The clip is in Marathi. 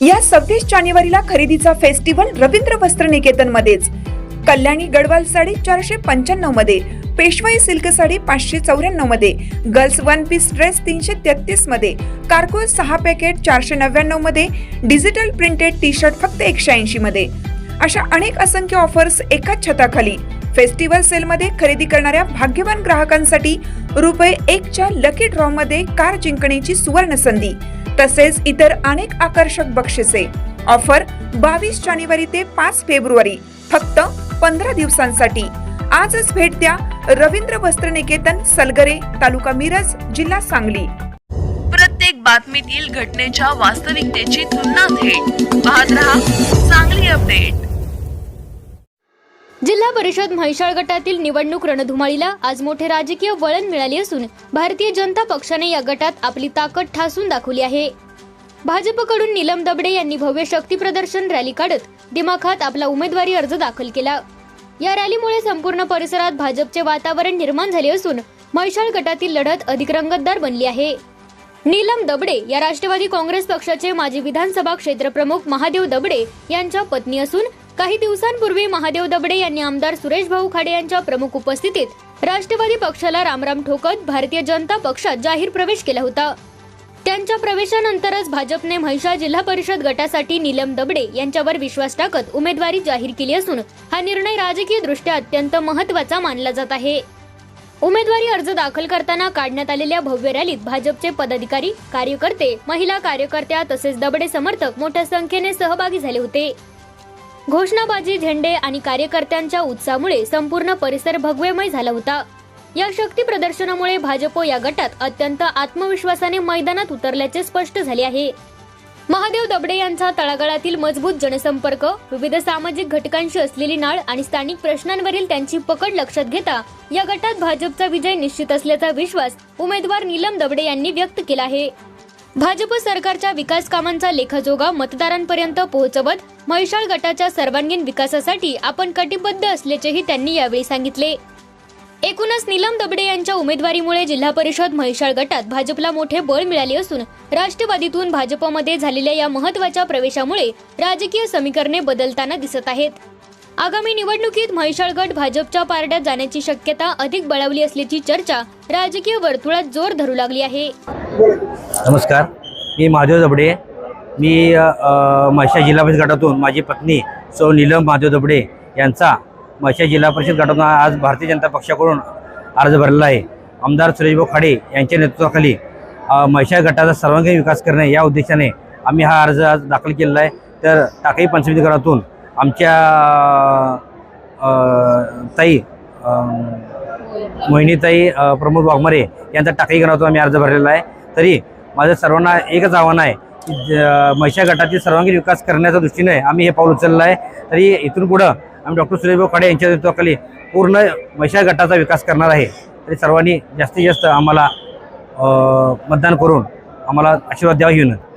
या 26 जानेवारीला खरेदीचा फेस्टिवल रवींद्र वस्त्र निकेतन मध्येच। कल्याणी गडवाल साडी 495 मध्ये, पेशवाई सिल्क साडी 594 मध्ये, गर्ल्स वन पीस ड्रेस 333 मध्ये, कार्गो 6 पॅकेट 499 मध्ये, डिजिटल प्रिंटेड टी शर्ट फक्त 180 मध्ये। अशा अनेक असंख्य ऑफर्स एकाच छताखाली। फेस्टिवल सेल मध्ये खरेदी करणाऱ्या भाग्यवान ग्राहकांसाठी ₹1 च्या लकी ड्रॉ मध्ये कार जिंकण्याची सुवर्ण संधी, तसेच इतर अनेक आकर्षक बक्षिसे। ऑफर 22 जानेवारी ते 5 फेब्रुवारी, फक्त 15 दिवसांसाठी। आजच भेट द्या रवींद्र वस्त्र निकेतन, सलगरे, तालुका मिरज, जिल्हा सांगली। प्रत्येक बातमीतील घटनेच्या वास्तविकतेची तुलना थेट पाहत रहा सांगली अपडेट। जिल्हा परिषद म्हैसाळ गटातील निवडणूक रणधुमाळीला आज मोठे राजकीय वळण मिळाले असून भारतीय जनता पक्षाने या गटात आपली ताकद ठासून दाखवली आहे। भाजपकडून नीलम दबडे यांनी भव्य शक्ती प्रदर्शन रॅली काढत दिमाखात आपला उमेदवारी अर्ज दाखल केला। या रॅलीमुळे संपूर्ण परिसरात भाजपचे वातावरण निर्माण झाले असून म्हैसाळ गटातील लढत अधिक रंगतदार बनली आहे। नीलम दबडे या राष्ट्रवादी काँग्रेस पक्षाचे माजी विधानसभा क्षेत्रप्रमुख महादेव दबडे यांच्या पत्नी असून काही दिवसांपूर्वी महादेव दबडे यांनी आमदार सुरेश भाऊ खाडे यांच्या प्रमुख उपस्थितीत राष्ट्रवादी पक्षाला रामराम ठोकत भारतीय जनता पक्षात जाहीर प्रवेश केला होता। त्यांच्या प्रवेशानंतरच भाजपने म्हैसाळ जिल्हा परिषद गटासाठी नीलम दबडे यांच्यावर विश्वास टाकत उमेदवारी जाहीर केली असून हा निर्णय राजकीय दृष्ट्या अत्यंत महत्त्वाचा मानला जात आहे। उमेदवारी अर्ज दाखल करताना काढण्यात आलेल्या भव्य रॅलीत भाजपचे पदाधिकारी, कार्यकर्ते, महिला कार्यकर्त्या तसेच दबडे समर्थक मोठ्या संख्येने सहभागी झाले होते। घोषणाबाजी, झेंडे आणि कार्यकर्त्यांच्या उत्साहामुळे संपूर्ण परिसर भगवेमय झाला होता। या शक्ती प्रदर्शनामुळे भाजप या गटात अत्यंत आत्मविश्वासाने मैदानात उतरल्याचे स्पष्ट झाले आहे। महादेव दबडे यांचा तळागाळातील मजबूत जनसंपर्क, विविध सामाजिक घटकांशी असलेली नाळ आणि स्थानिक प्रश्नांवरील त्यांची पकड लक्षात घेता या गटात भाजपचा विजय निश्चित असल्याचा विश्वास उमेदवार नीलम दबडे यांनी व्यक्त केला आहे। भाजप सरकारच्या विकास कामांचा लेखाजोगा मतदारांपर्यंत पोहोचवत म्हैसाळ गटाच्या सर्वांगीण विकासासाठी आपण कटिबद्ध असल्याचेही त्यांनी यावेळी सांगितले। एकूणच नीलम दबडे यांच्या उमेदवारीमुळे जिल्हा परिषद म्हैसाळ गटात भाजपला मोठे बळ मिळाले असून राष्ट्रवादीतून भाजपमध्ये झालेल्या या महत्त्वाच्या प्रवेशामुळे राजकीय समीकरणे बदलताना दिसत आहेत। आगामी निवडणुकीत म्हैसाळ गट भाजपच्या पारड्यात जाण्याची शक्यता अधिक बळावली असल्याची चर्चा राजकीय वर्तुळात जोर धरू लागली आहे। नमस्कार, मी महादेव दबडे। मी म्हैसाळ जिल्हा परिषद गटातून माझी पत्नी सौ नीलम महादेव दबडे यांचा म्हैसाळ जिल्हा परिषद गटातून आज भारतीय जनता पक्षाकडून अर्ज भरलेला आहे। आमदार सुरेश भाऊ खाडे यांच्या नेतृत्वाखाली म्हैसाळ गटाचा सर्वांगीण विकास करणे या उद्देशाने आम्ही हा अर्ज आज दाखल केलेला आहे। तर टाकळी पंचमी गटातून आमच्या ताई मोहिनीताई प्रमोद वाघमारे यांचा टाकळी गणातून आम्ही अर्ज भरलेला आहे। तरी माझं सर्वांना एकच आव्हान आहे की म्हैसाळ गटातील सर्वांगीण विकास करण्याच्या दृष्टीने आम्ही हे पाऊल उचललं आहे। तरी इथून पुढं आम्ही डॉक्टर सुरेश भाऊ खाडे यांच्या नेतृत्वाखाली पूर्ण म्हैसाळ गटाचा विकास करणार आहे। तरी सर्वांनी जास्तीत जास्त आम्हाला मतदान करून आम्हाला आशीर्वाद द्यावा ही विनंती।